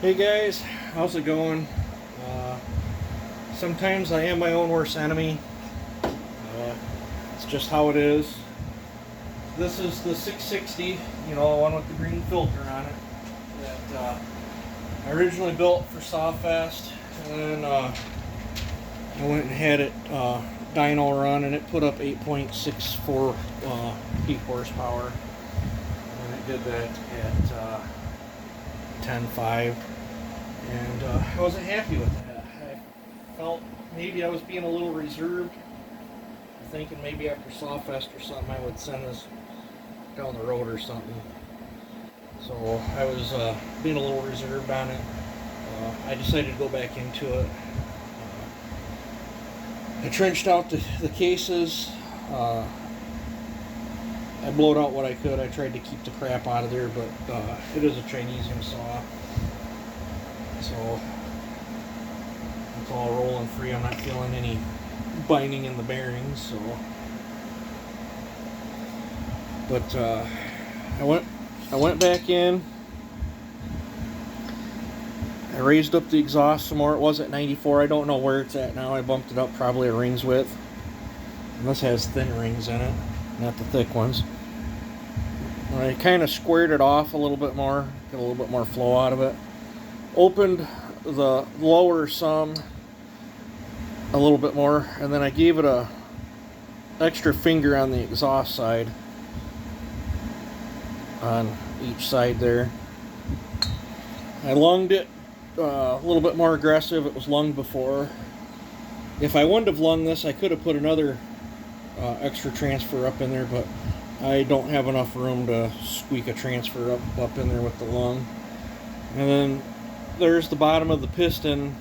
Hey guys, how's it going? Sometimes I am my own worst enemy. It's just how it is. This is the 660, the one with the green filter on it that I originally built for Sawfest, and then I went and had it dyno run, and it put up 8.64 peak horsepower, and it did that at 10.5. And I wasn't happy with that. I felt maybe I was being a little reserved, thinking maybe after Sawfest or something I would send this down the road or something. So I was being a little reserved on it. I decided to go back into it. I trenched out the cases. I blowed out what I could. I tried to keep the crap out of there, but it is a Chinesium saw. So it's all rolling free. I'm not feeling any binding in the bearings. So, but I went back in. I raised up the exhaust some more. It was at 94. I don't know where it's at now. I bumped it up probably a ring's width. And this has thin rings in it, not the thick ones. And I kind of squared it off a little bit more, get a little bit more flow out of it. Opened the lower some a little bit more, and then I gave it a extra finger on the exhaust side on each side there. I lunged it a little bit more aggressive. It was lunged before. If I wouldn't have lunged this, I could have put another extra transfer up in there, but I don't have enough room to squeak a transfer up in there with the lung. And then there's the bottom of the piston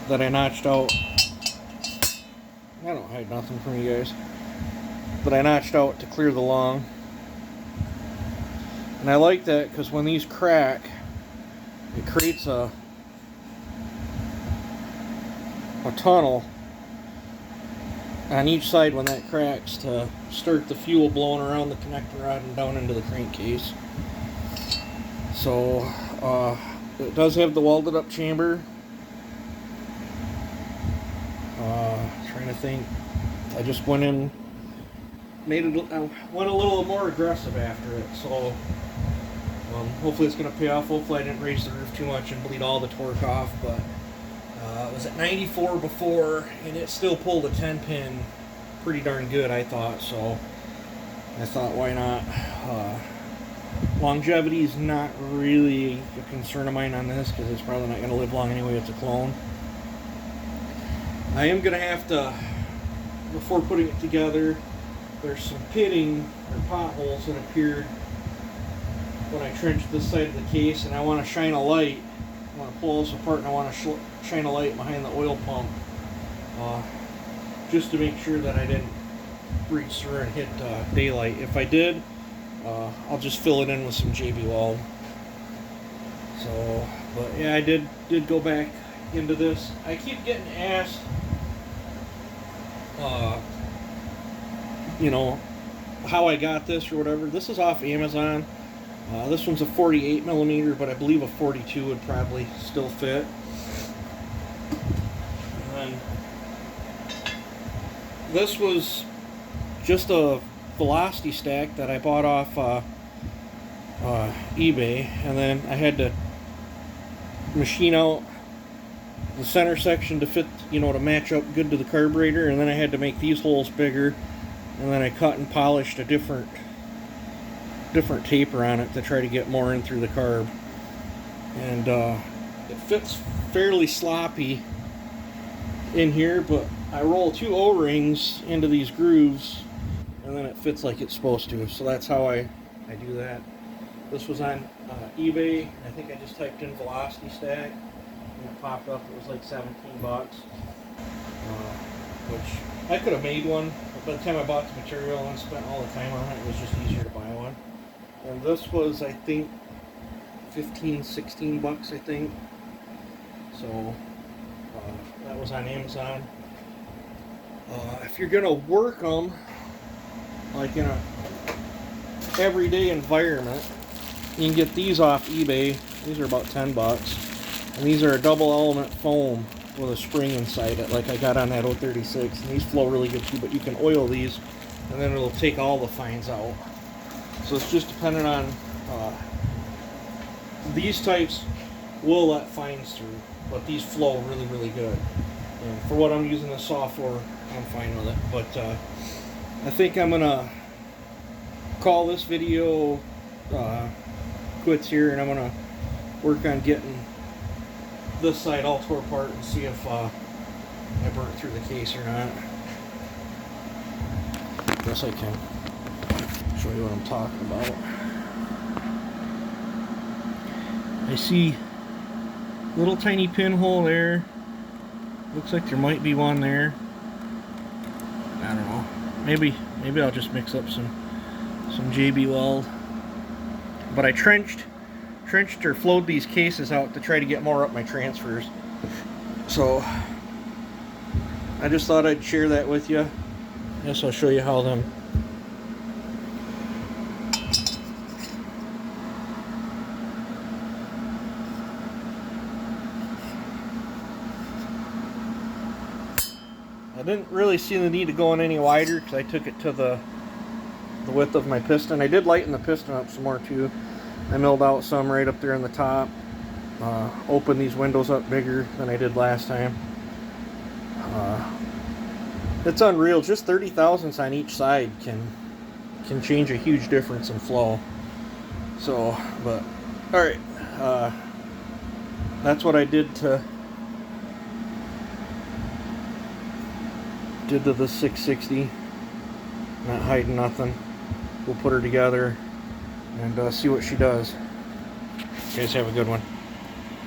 that I notched out. I don't hide nothing from you guys. That I notched out to clear the lung. And I like that because when these crack, it creates a tunnel on each side when that cracks to start the fuel blowing around the connector rod and down into the crankcase. So it does have the welded up chamber. Trying to think. I just went in, I went a little more aggressive after it. So hopefully it's going to pay off. Hopefully I didn't raise the roof too much and bleed all the torque off. But it was at 94 before, and it still pulled a 10 pin pretty darn good, I thought. So I thought, why not? Longevity is not really a concern of mine on this because it's probably not going to live long anyway. It's a clone. I am going to have to, before putting it together, there's some pitting or potholes that appeared when I trenched this side of the case, and I want to shine a light. I want to pull this apart, and I want to shine a light behind the oil pump just to make sure that I didn't reach through and hit daylight. If I did, I'll just fill it in with some JB Weld. So, but yeah, I did go back into this. I keep getting asked, how I got this or whatever. This is off Amazon. This one's a 48 millimeter, but I believe a 42 would probably still fit. And then this was just a velocity stack that I bought off eBay, and then I had to machine out the center section to fit, to match up good to the carburetor, and then I had to make these holes bigger, and then I cut and polished a different taper on it to try to get more in through the carb. And it fits fairly sloppy in here, but I roll 2 O-rings into these grooves, and then it fits like it's supposed to. So that's how I do that. This was on eBay. I think I just typed in velocity stack, and it popped up. It was like 17 bucks, which I could have made one, but by the time I bought the material and spent all the time on it, it was just easier to buy one. And this was, I think, 15, 16 bucks, I think. So that was on Amazon. If you're gonna work them like in a everyday environment, You can get these off eBay. These are about 10 bucks. And these are a double element foam with a spring inside it, like I got on that 036. And these flow really good too, but you can oil these and then it'll take all the fines out. So it's just dependent on these types will let fines through, but these flow really, really good. And for what I'm using the saw for, I'm fine with it. But I think I'm gonna call this video quits here, and I'm gonna work on getting this side all tore apart and see if I burnt through the case or not. Yes, I can. Show you what I'm talking about. I see a little tiny pinhole there. Looks like there might be one there. I don't know. Maybe I'll just mix up some JB Weld. But I trenched or flowed these cases out to try to get more up my transfers. So I just thought I'd share that with you. Yes, I'll show you how them. I didn't really see the need to go in any wider because I took it to the width of my piston. I did lighten the piston up some more too. I milled out some right up there in the top. Opened these windows up bigger than I did last time. It's unreal. Just 30 thousandths on each side can change a huge difference in flow. So, but all right, that's what I did to the 660. Not hiding nothing. We'll put her together and see what she does. You guys have a good one.